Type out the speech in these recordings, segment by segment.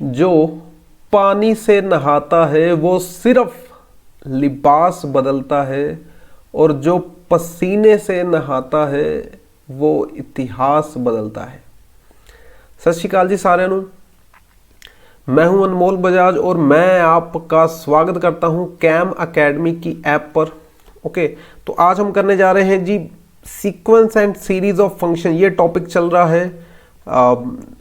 जो पानी से नहाता है वो सिर्फ लिबास बदलता है, और जो पसीने से नहाता है वो इतिहास बदलता है। सत श्री अकाल जी साਰਿਆਂ ਨੂੰ। मैं हूं अनमोल बजाज और मैं आपका स्वागत करता हूं कैम अकेडमी की ऐप पर। ओके, तो आज हम करने जा रहे हैं जी sequence and series of function. ये टॉपिक चल रहा है,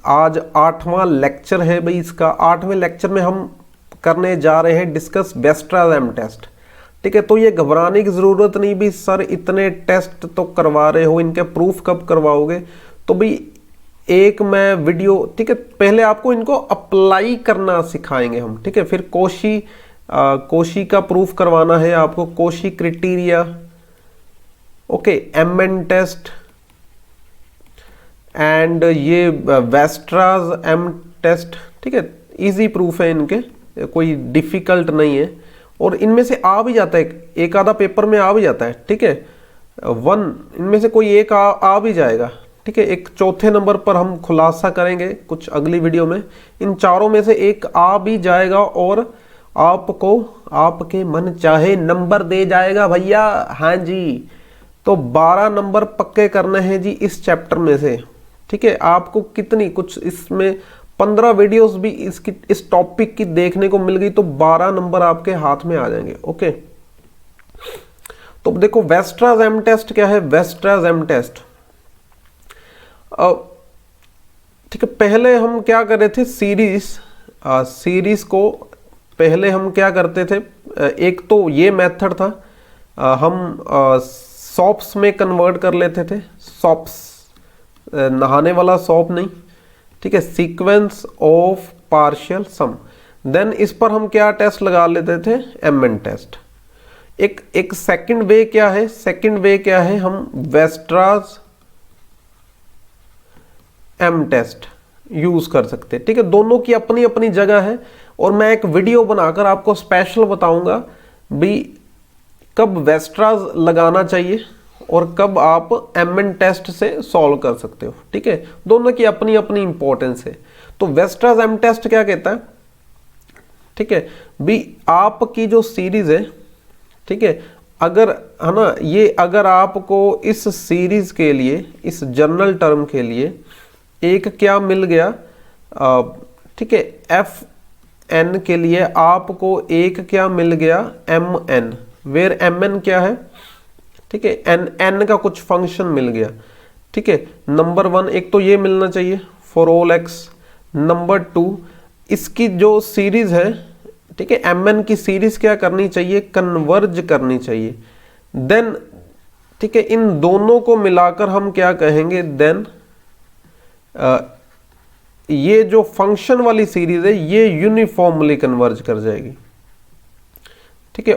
आज 8वां लेक्चर है भाई। इसका 8वें लेक्चर में हम करने जा रहे हैं डिस्कस वेस्टराज एम टेस्ट। ठीक है, तो ये घबराने की ज़रूरत नहीं भी सर इतने टेस्ट तो करवा रहे हो, इनके प्रूफ कब करवाओगे। तो भाई एक मैं वीडियो, ठीक है, पहले आपको इनको अप्लाई करना सिखाएंगे हम। ठीक है, फिर कोशी का प्रूफ करवाना है आपको, Cauchy criteria. Okay, MN test and ये वेस्टराज एम टेस्ट। ठीक है, इजी प्रूफ है इनके, कोई डिफिकल्ट नहीं है, और इनमें से आ भी जाता है, एक आधा पेपर में आ भी जाता है। ठीक है, इनमें से कोई एक आ भी जाएगा। ठीक है, एक चौथे नंबर पर हम खुलासा करेंगे कुछ अगली वीडियो में। इन चारों में से एक आ भी जाएगा और आपको आपके मन चाहे नंबर दे जाएगा भैया। हाँ जी, तो 12 नंबर पक्के करने हैं जी इस चैप्टर में से। ठीक है, आपको कितनी कुछ इसमें 15 वीडियोस भी इस टॉपिक की देखने को मिल गई तो 12 नंबर आपके हाथ में आ जाएंगे। ओके, तो देखो वेस्टराज एम टेस्ट क्या है। वेस्टराज एम टेस्ट, ठीक है, पहले हम क्या कर रहे थे, सीरीज को पहले हम क्या करते थे, एक तो ये मेथड था, हम सॉप्स में कन्वर्ट कर लेते थे। सॉप्स, नहाने वाला सॉप नहीं। ठीक है, sequence of partial sum. Then इस पर हम क्या टेस्ट लगा लेते थे, एमएन टेस्ट। एक सेकंड वे क्या है, सेकंड वे क्या है, हम वेस्टराज एम टेस्ट यूज कर सकते हैं। ठीक है, दोनों की अपनी अपनी जगह है, और मैं एक वीडियो बनाकर आपको स्पेशल बताऊंगा भी कब वेस्टराज लगाना चाहिए और कब आप एमएन टेस्ट से सॉल्व कर सकते हो। ठीक है, दोनों की अपनी अपनी इंपॉर्टेंस है। तो वेस्टराज एम टेस्ट क्या कहता है, ठीक है भी, आपकी जो सीरीज है, ठीक है, अगर है ना, ये अगर आपको इस सीरीज के लिए, इस जनरल टर्म के लिए एक क्या मिल गया, ठीक है, एफ एन के लिए आपको एक क्या मिल गया, M N, where M N क्या है, ठीक है, एन का कुछ फंक्शन मिल गया। ठीक है, नंबर 1 एक तो ये मिलना चाहिए फॉर ऑल एक्स। नंबर 2 इसकी जो सीरीज है, ठीक है, एम एन की सीरीज क्या करनी चाहिए, कन्वर्ज करनी चाहिए। देन ठीक है, इन दोनों को मिलाकर हम क्या कहेंगे, देन ये जो फंक्शन वाली सीरीज है ये यूनिफॉर्मली कन्वर्ज कर जाएगी। ठीक है,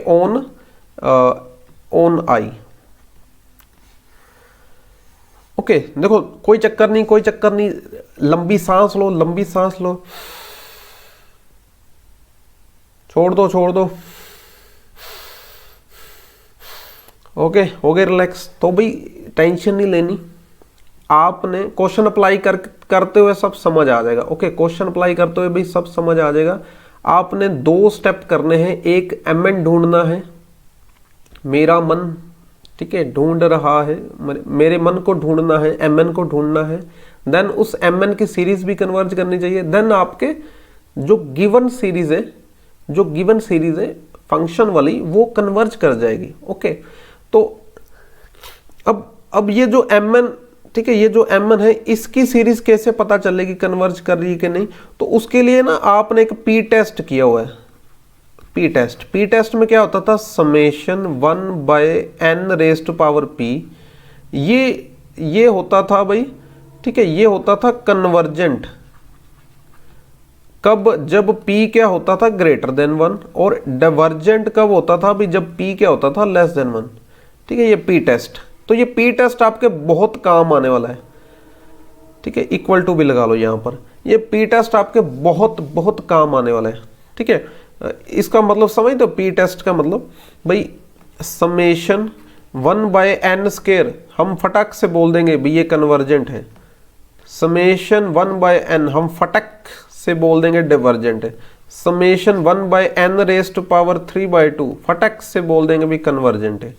ऑन आई। ओके, देखो कोई चक्कर नहीं, कोई चक्कर नहीं, लंबी सांस लो, लंबी सांस लो, छोड़ दो, छोड़ दो। ओके, हो गए रिलैक्स। तो भाई टेंशन नहीं लेनी, आपने क्वेश्चन अप्लाई करते हुए सब समझ आ जाएगा। ओके, क्वेश्चन अप्लाई करते हुए भी सब समझ आ जाएगा। आपने 2 स्टेप करने हैं, एक एमएन ढूंढना है, मेरा मन, ठीक है, ढूंढ रहा है, मेरे मन को ढूंढना है, एमएन को ढूंढना है। देन उस एमएन की सीरीज भी कन्वर्ज करनी चाहिए। देन आपके जो गिवन सीरीज है फंक्शन वाली, वो कन्वर्ज कर जाएगी। ओके, तो अब ये जो एमएन, ठीक है, ये जो एमएन है इसकी सीरीज कैसे पता चलेगी कन्वर्ज कर रही है कि नहीं। तो उसके लिए ना आपने एक पी टेस्ट किया हुआ है। पी टेस्ट में क्या होता था, समेशन 1/n⁻p। ये होता था भाई, ठीक है, ये होता था कन्वर्जेंट कब, जब p क्या होता था, ग्रेटर देन 1, और डाइवर्जेंट कब होता था भी, जब p क्या होता था, लेस देन 1। ठीक है, ये पी टेस्ट, तो ये पी टेस्ट आपके बहुत काम आने वाला है। ठीक है, इक्वल टू भी लगा लो यहाँ पर, ये पी टेस्ट आपके बहुत बहुत काम आने वाला है। ठीक है, इसका मतलब समझ दो, पी टेस्ट का मतलब भाई समेशन 1/n², हम फटक से बोल देंगे भी ये कन्वर्जेंट है। समेशन 1/n हम फटक से बोल देंगे डिवर्जेंट है। समेशन 1/n⁻³ फटक से बोल देंगे भी कन्वर्जेंट है।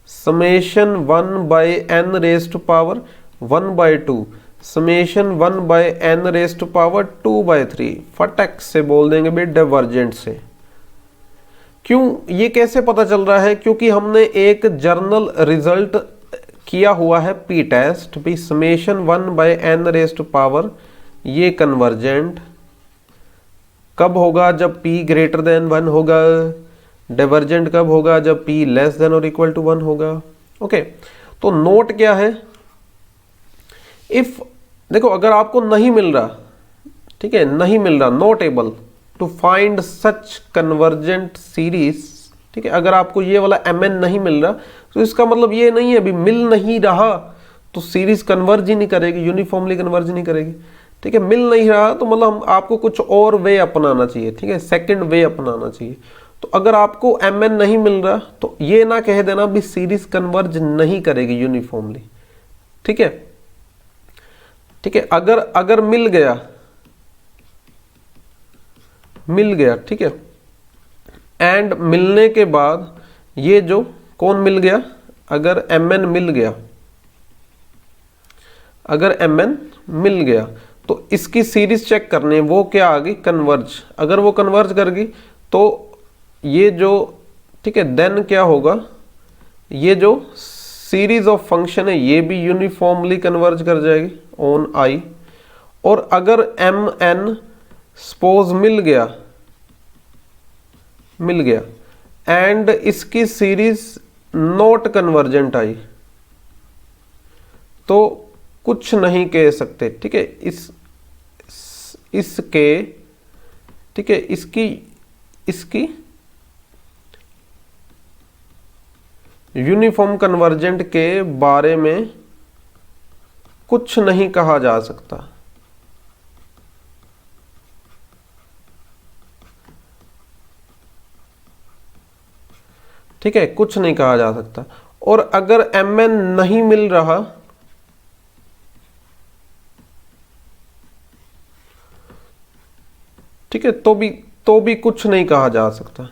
समेशन 1/n⁻⁴ समेशन 1/n⁻²/3 फटक से बोल देंगे भी डिवर्जेंट से। क्यों ये कैसे पता चल रहा है? क्योंकि हमने एक जर्नल रिजल्ट किया हुआ है पी टेस्ट भी। समेशन 1/n⁻, ये कन्वर्जेंट कब होगा? जब p ग्रेटर देन 1 होगा। डिवर्जेंट कब होगा? जब p लेस देन और इक्वल टू 1 होगा। ओके, तो नोट क्या है? इफ देखो अगर आपको नहीं मिल रहा, ठीक है, नहीं मिल रहा, not able to find such convergent series, ठीक है, अगर आपको ये वाला mn नहीं मिल रहा तो इसका मतलब ये नहीं है अभी मिल नहीं रहा तो सीरीज कन्वर्ज ही नहीं करेगी, यूनिफॉर्मली कन्वर्ज नहीं करेगी। ठीक है, मिल नहीं रहा तो मतलब आपको कुछ और वे अपनाना चाहिए। ठीक है, सेकंड वे अपनाना चाहिए। तो अगर आपको mn नहीं मिल रहा तो ये ना कह देना भी सीरीज कन्वर्ज नहीं करेगी यूनिफॉर्मली। ठीक है, ठीक है, अगर मिल गया, ठीक है, एंड मिलने के बाद ये जो कौन मिल गया, अगर mn मिल गया, अगर mn मिल गया तो इसकी सीरीज चेक करनी है, वो क्या आ गई? कन्वर्ज। अगर वो कन्वर्ज कर गई तो ये जो, ठीक है, देन क्या होगा? ये जो सीरीज ऑफ फंक्शन है ये भी यूनिफॉर्मली कन्वर्ज कर जाएगी ऑन i। और अगर mn सपोज मिल गया एंड इसकी सीरीज नॉट कन्वर्जेंट आई तो कुछ नहीं कह सकते। ठीक है, इसके, ठीक है, इसकी यूनिफॉर्म कन्वर्जेंट के बारे में कुछ नहीं कहा जा सकता। ठीक है, कुछ नहीं कहा जा सकता। और अगर mn नहीं मिल रहा ठीक है तो भी कुछ नहीं कहा जा सकता।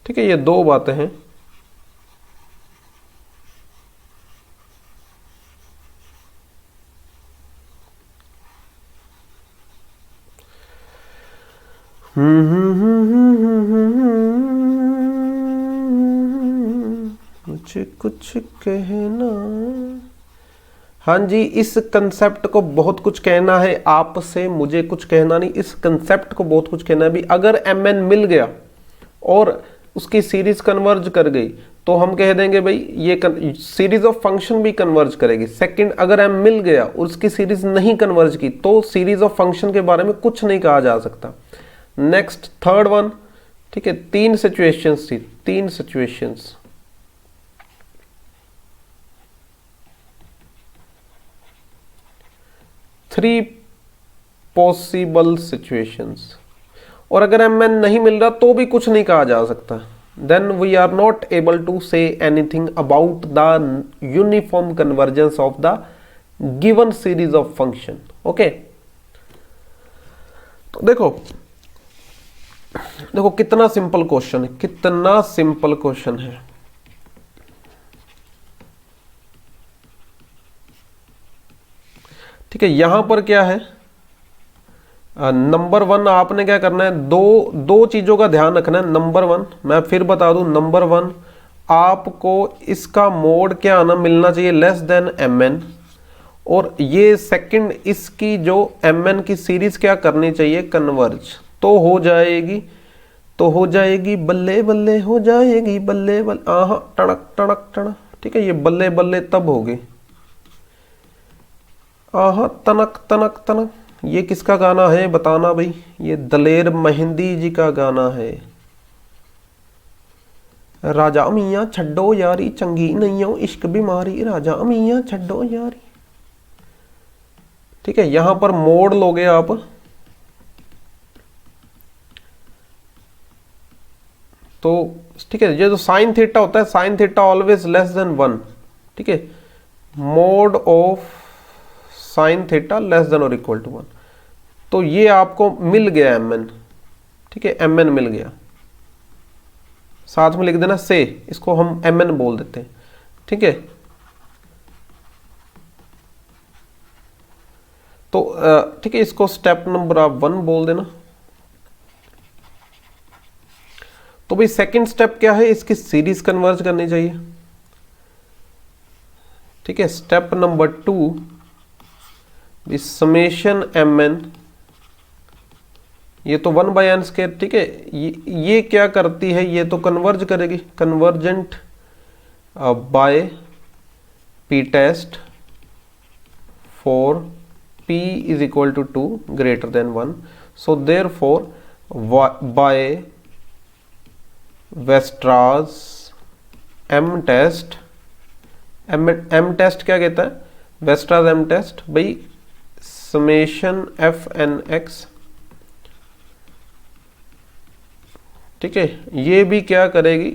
ठीक है, ये दो बातें हैं। मुझे कुछ कहना, हाँ जी, इस कंसेप्ट को बहुत कुछ कहना है आपसे, मुझे कुछ कहना नहीं, इस कंसेप्ट को बहुत कुछ कहना है भी। अगर mn मिल गया और उसकी सीरीज कन्वर्ज कर गई तो हम कह देंगे भाई ये सीरीज ऑफ फंक्शन भी कन्वर्ज करेगी। सेकंड, अगर m मिल गया और उसकी सीरीज नहीं कन्वर्ज की तो सीरीज ऑफ फंक्शन के बारे में कुछ नहीं कहा जा सकता। नेक्स्ट, थर्ड वन, ठीक है, तीन सिचुएशंस थी, तीन सिचुएशंस। Three possible situations. और अगर mn नहीं मिल रहा तो भी कुछ नहीं कहा जा सकता। Then we are not able to say anything about the uniform convergence of the given series of function. Okay, तो देखो कितना सिंपल क्वेश्चन है, कितना सिंपल क्वेश्चन है। ठीक है, यहां पर क्या है, नंबर वन आपने क्या करना है, दो चीजों का ध्यान रखना है। नंबर वन, मैं फिर बता दूं, नंबर वन आपको इसका मोड क्या आना मिलना चाहिए, लेस देन mn। और ये सेकंड, इसकी जो mn की सीरीज क्या करनी चाहिए, कन्वर्ज। तो हो जाएगी बल्ले बल्ले, हो जाएगी बल्ले बल्ले, आहा टड़क टड़क टड़क। ठीक है, ये बल्ले बल्ले तब होगी, आहा तनक तनक तनक। ये किसका गाना है बताना भाई? ये दलेर मेहंदी जी का गाना है। राजा मियाँ छड्डो यारी, चंगी नहीं हो इश्क बीमारी, राजा मियाँ छड्डो यारी। ठीक है, यहां पर मोड़ लोगे आप, तो ठीक है, ये जो साइन थीटा होता है, sine theta always less than 1, ठीक है, mode of sine theta less than और इक्वल टू 1। तो ये आपको मिल गया mn, ठीक है, mn मिल गया, साथ में लिख देना से, इसको हम mn बोल देते हैं, ठीक है। तो ठीक है, इसको स्टेप नंबर आप 1 बोल देना। तो भाई सेकंड स्टेप क्या है, इसकी सीरीज कन्वर्ज करनी चाहिए, ठीक है। स्टेप नंबर 2 समेशन mn, ये तो 1/n², ठीक है, ये क्या करती है, ये तो कन्वर्ज करेगी, convergent by p test for p is equal to 2 greater than 1। So therefore by Weierstrass m test, m test क्या कहता है, वेस्ट्रास m टेस्ट भाई समेशन fnx, ठीक है, ये भी क्या करेगी,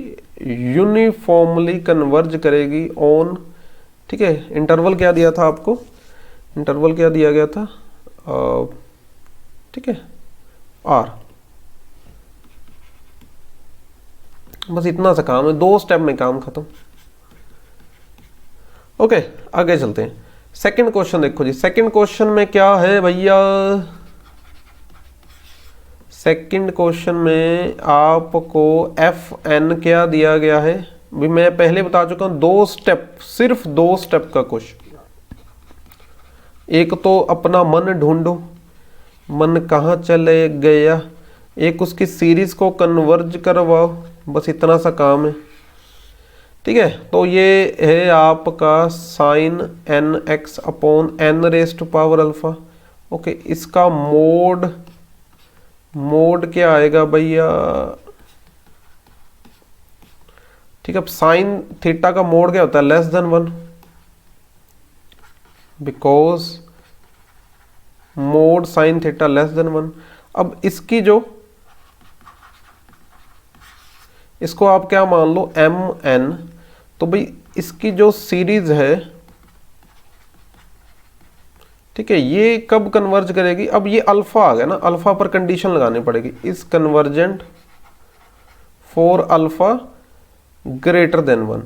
यूनिफॉर्मली कन्वर्ज करेगी ऑन, ठीक है। इंटरवल क्या दिया था आपको, इंटरवल क्या दिया गया था, ठीक है, r। बस इतना सा काम है, 2 स्टेप में काम खत्म। ओके, आगे चलते हैं। सेकंड क्वेश्चन देखो जी, सेकंड क्वेश्चन में क्या है भैया, सेकंड क्वेश्चन में आपको fn क्या दिया गया है, भी मैं पहले बता चुका हूं, 2 स्टेप, सिर्फ 2 स्टेप का क्वेश्चन। एक तो अपना मन ढूंढो, मन कहाँ चले गया, एक उसकी सीरीज को कन्वर्ज करवाओ, बस इतना सा काम है, ठीक है। तो ये है आपका sine nx upon n raise to power alpha. Okay, इसका मोड क्या आएगा भैया, ठीक है, साइन थीटा का मोड क्या होता है, less than 1, because mod sine theta less than 1। अब इसकी जो, इसको आप क्या मान लो mn, तो भाई इसकी जो सीरीज है, ठीक है, ये कब कन्वर्ज करेगी, अब ये अल्फा आ गया ना, अल्फा पर कंडीशन लगानी पड़ेगी, इस convergent for alpha greater than 1,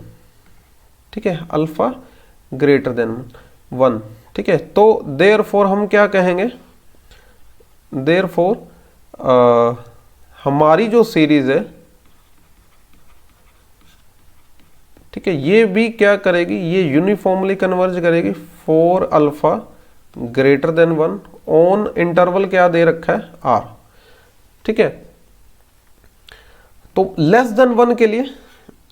ठीक है, अल्फा ग्रेटर देन 1, ठीक है। तो देयरफॉर हम क्या कहेंगे, देयरफॉर हमारी जो सीरीज है, ठीक है, ये भी क्या करेगी, ये यूनिफॉर्मली कन्वर्ज करेगी for alpha greater than 1 on interval क्या दे रखा है, r, ठीक है। तो लेस देन 1 के लिए,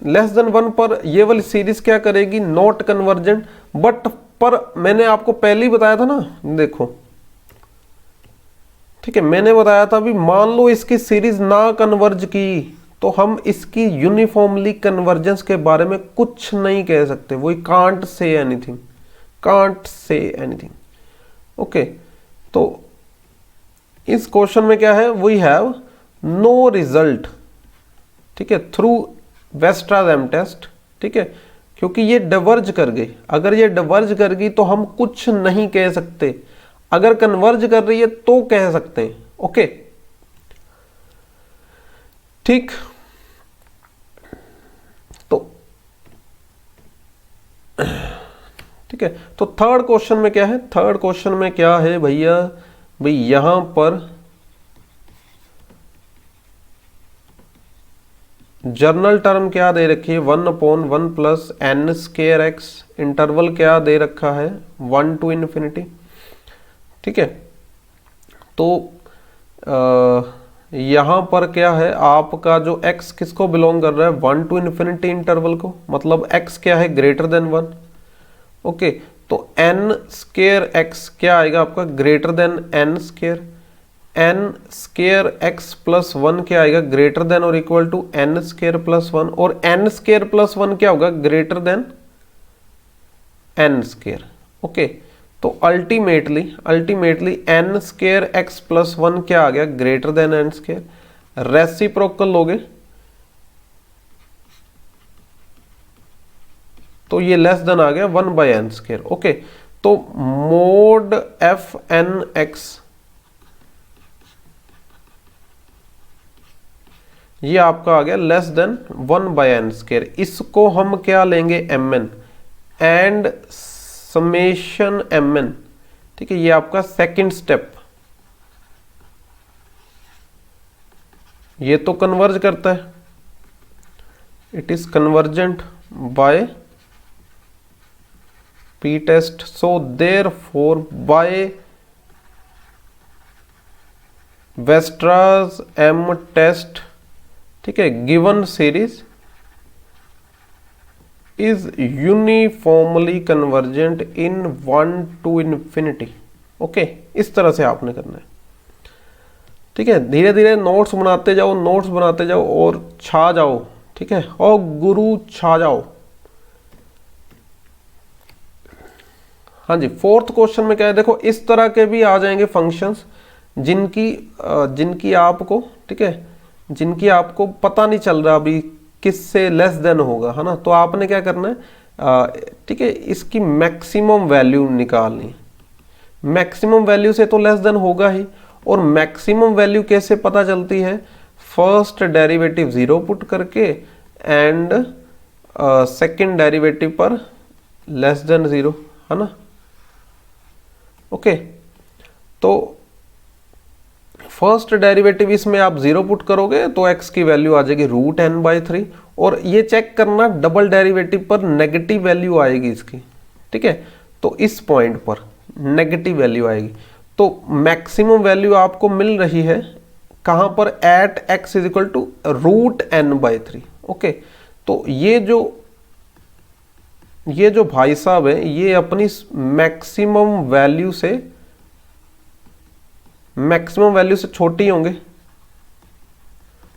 लेस देन 1 पर ये वाली सीरीज क्या करेगी, नॉट कन्वर्जेंट, बट पर मैंने आपको पहले ही बताया था ना, देखो, ठीक है, मैंने बताया था भी मान लो इसकी सीरीज ना कन्वर्ज की, तो हम इसकी यूनिफॉर्मली कन्वर्जेंस के बारे में कुछ नहीं कह सकते, वो can't say anything, can't say anything. Okay, तो इस क्वेश्चन में क्या है, वी हैव नो रिजल्ट, ठीक है, थ्रू वेस्ट्रास m टेस्ट, ठीक है, क्योंकि ये डिवर्ज कर गई, अगर ये डिवर्ज कर गई तो हम कुछ नहीं कह सकते, अगर कन्वर्ज कर रही है तो कह सकते हैं। ओके, ठीक, तो ठीक है, तो थर्ड क्वेश्चन में क्या है, थर्ड क्वेश्चन में क्या है भैया, भाई यहां पर जर्नल टर्म क्या दे रखी है, 1/1 plus n square x, interval क्या दे रखा है, 1 to इन्फिनिटी, ठीक है। तो यहां पर क्या है, आपका जो x किसको बिलोंग कर रहा है, 1 to इन्फिनिटी इंटरवल को, मतलब x क्या है, ग्रेटर देन 1। ओके, तो n स्क्वायर x क्या आएगा आपका, greater than n square, n square x plus 1 क्या आएगा, ग्रेटर देन और equal to n square plus 1, और n स्क्वायर प्लस 1 क्या होगा, greater than n square. Okay, तो ultimately n square x plus 1 क्या आ गया, greater than n square. Reciprocal लोगे तो ये लेस देन आ गया 1/n²। ओके, तो मोड fn(x) ये आपका आ गया लेस देन 1/n²। इसको हम क्या लेंगे, mn एंड समेशन mn। ठीक है, ये आपका सेकंड स्टेप। ये तो कन्वर्ज करता है, it is convergent by p test. So therefore by Weierstrass m test, ठीक है, given series is uniformly convergent in 1 to infinity। Okay, इस तरह से आपने करना है। ठीक है, धीरे धीरे नोट्स बनाते जाओ, नोट्स बनाते जाओ और छा जाओ। ठीक है, और गुरु छा जाओ। हाँ जी, फोर्थ क्वेश्चन में क्या है, देखो इस तरह के भी आ जाएंगे फंक्शंस जिनकी आपको, ठीक है, जिनकी आपको पता नहीं चल रहा अभी किससे लेस देन होगा, है ना। तो आपने क्या करना है, ठीक है, इसकी मैक्सिमम वैल्यू निकालनी। मैक्सिमम वैल्यू से तो लेस देन होगा ही, और मैक्सिमम वैल्यू कैसे पता चलती है, फर्स्ट डेरिवेटिव 0 पुट करके एंड सेकंड डेरिवेटिव पर लेस देन 0, है ना। ओके, तो फर्स्ट डेरिवेटिव इसमें आप 0 पुट करोगे तो x की वैल्यू आ जाएगी √n/3, और ये चेक करना डबल डेरिवेटिव पर नेगेटिव वैल्यू आएगी इसकी। ठीक है, तो इस पॉइंट पर नेगेटिव वैल्यू आएगी। तो मैक्सिमम वैल्यू आपको मिल रही है कहां पर, at x is equal to √n/3। Okay, तो ये जो भाई साहब है ये अपनी मैक्सिमम वैल्यू से छोटी होंगे,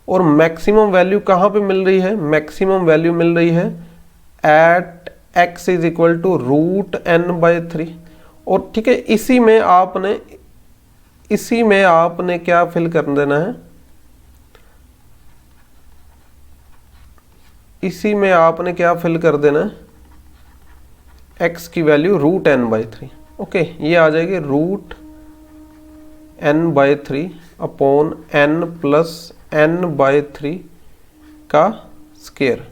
और मैक्सिमम वैल्यू कहां पे मिल रही है, मैक्सिमम वैल्यू मिल रही है at x is equal to √n/3। और ठीक है, इसी में आपने क्या फिल कर देना है, इसी में आपने क्या फिल कर देना है, x की वैल्यू √n/3। ओके, ये आ जाएगी √n/3 upon n plus n/3 का स्क्वायर।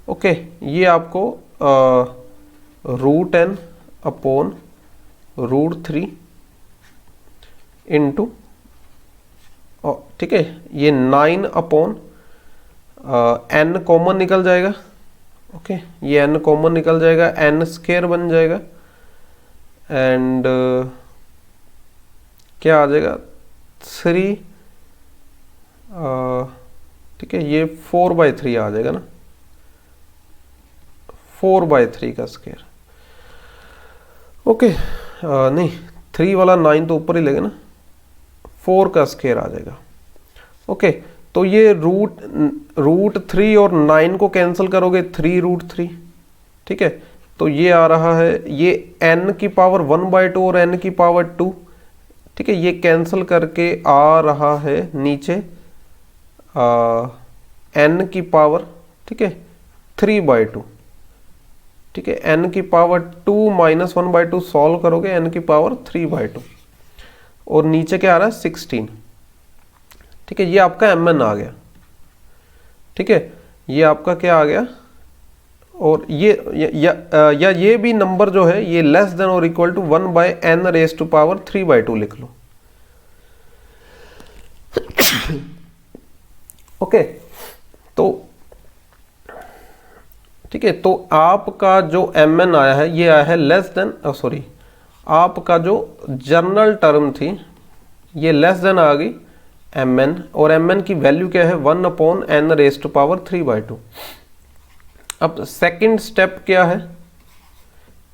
ओके, ये आपको √n अपॉन √3 इंटू, ठीक है, ये 9 अपॉन n कॉमन निकल जाएगा। ओके, ये n कॉमन निकल जाएगा, n² बन जाएगा, एंड क्या आ जाएगा 3, ठीक है, ये 4/3 आ जाएगा ना, 4/3 का स्क्वायर। ओके, नहीं 3 वाला 9 तो ऊपर ही लगेगा ना, 4 का स्क्वायर आ जाएगा। ओके, तो ये √3 और 9 को कैंसिल करोगे 3√3। ठीक है, तो ये आ रहा है, ये n की पावर 1/2 और n की पावर 2। ठीक है, ये कैंसिल करके आ रहा है नीचे n की पावर, ठीक है, 3/2। ठीक है, n की पावर 2 माइनस 1/2 सॉल्व करोगे n की पावर 3/2, और नीचे क्या आ रहा है 16। ठीक है, ये आपका mn आ गया। ठीक है, ये आपका क्या आ गया, और ये भी नंबर जो है ये लेस देन और इक्वल टू 1/n⁻³ लिख लो। ओके, तो ठीक है, तो आपका जो mn आया है ये आया है लेस देन, सॉरी, आपका जो जनरल टर्म थी ये लेस देन आ गई mn, और mn की वैल्यू क्या है 1/n⁻³। अब सेकंड स्टेप क्या है,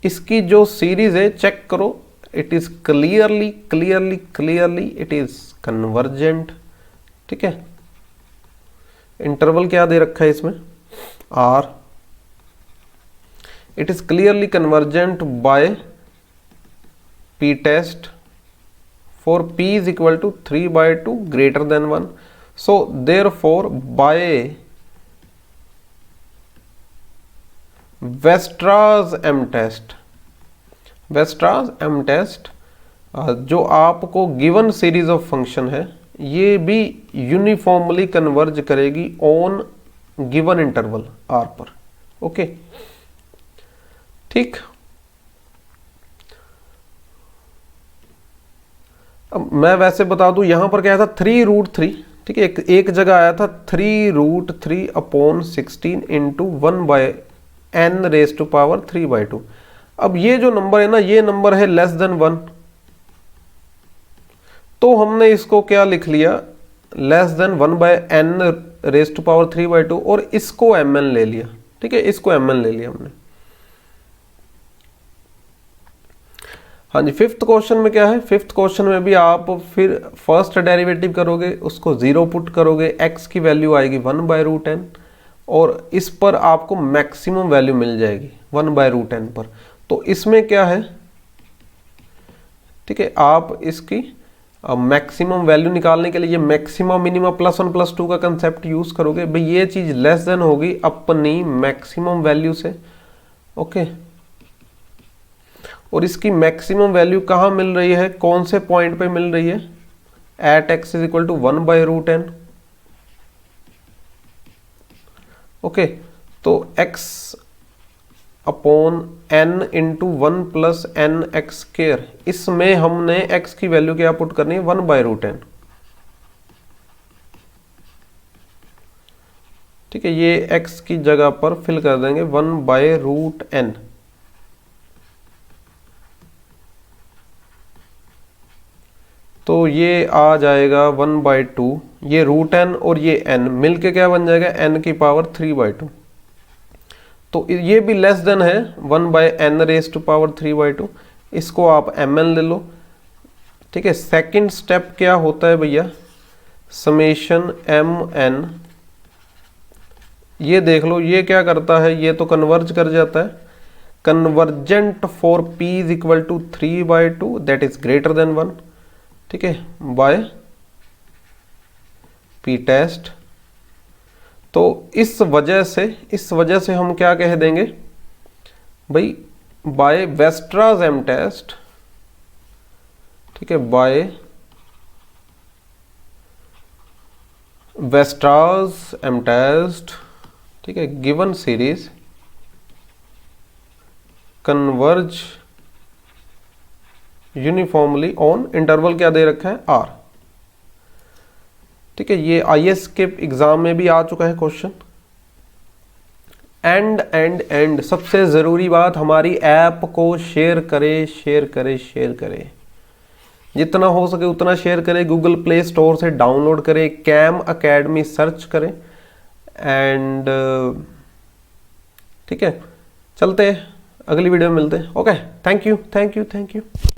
इसकी जो सीरीज है चेक करो, it is clearly it is convergent. ठीक है, इंटरवल क्या दे रखा है इसमें, r। It is clearly convergent by p test for p is equal to 3/2 greater than 1. So therefore by Weierstrass M test, Weierstrass M test जो आपको given series of function है ये भी यूनिफॉर्मली कन्वर्ज करेगी ऑन गिवन इंटरवल आर पर। Okay ठीक। अब मैं वैसे बता दूं यहां पर क्या था 3√3, ठीक है, एक जगह आया था 3√3/16 इंटू 1/n⁻³ अब ये जो नंबर है ना ये नंबर है लेस देन 1, तो हमने इसको क्या लिख लिया लेस देन 1/n⁻³ और इसको mn ले लिया, ठीक है, इसको mn ले लिया हमने। हाँ जी, फिफ्थ क्वेश्चन में क्या है, फिफ्थ क्वेश्चन में भी आप फिर फर्स्ट डेरिवेटिव करोगे, उसको 0 पुट करोगे, x की वैल्यू आएगी 1/√n और इस पर आपको मैक्सिमम वैल्यू मिल जाएगी 1/√n पर। तो इसमें क्या है, ठीक है, आप इसकी मैक्सिमम वैल्यू निकालने के लिए ये मैक्सिमम मिनिमम +1 +2 का कंसेप्ट यूज करोगे। भाई ये चीज लेस देन होगी अपनी मैक्सिमम वैल्यू से। ओके, और इसकी मैक्सिमम वैल्यू कहाँ मिल रही है, कौन से पॉइंट पे मिल रही है, एट x = 1/√n। ओके, तो x/n × 1 + nx², इसमें हमने x की वैल्यू क्या पुट करनी है 1/√n। ठीक है, ये x की जगह पर फिल कर देंगे 1/√n। तो ये आ जाएगा 1/2, ये √n और ये n मिलके क्या बन जाएगा n⁻³ तो ये भी लेस देन है 1/n⁻³। इसको आप mn ले लो। ठीक है, सेकंड स्टेप क्या होता है भैया, समेशन mn, ये देख लो ये क्या करता है, ये तो कन्वर्ज कर जाता है। Convergent for p = 3/2 that is greater than 1, ठीक है, बाय p टेस्ट। तो इस वजह से हम क्या कह देंगे भाई, बाय वेस्ट्रास एम टेस्ट, ठीक है, बाय वेस्ट्रास एम टेस्ट, ठीक है, given series converge uniformly on interval क्या दे रखा है r। ठीक है, ये IAS के एग्जाम में भी आ चुका है क्वेश्चन। एंड सबसे जरूरी बात, हमारी ऐप को शेयर करे, जितना हो सके उतना शेयर करें। गूगल प्ले स्टोर से डाउनलोड करें, कैम अकेडमी सर्च करें एंड ठीक है, चलते हैं, अगली वीडियो में मिलते हैं। Okay, thank you.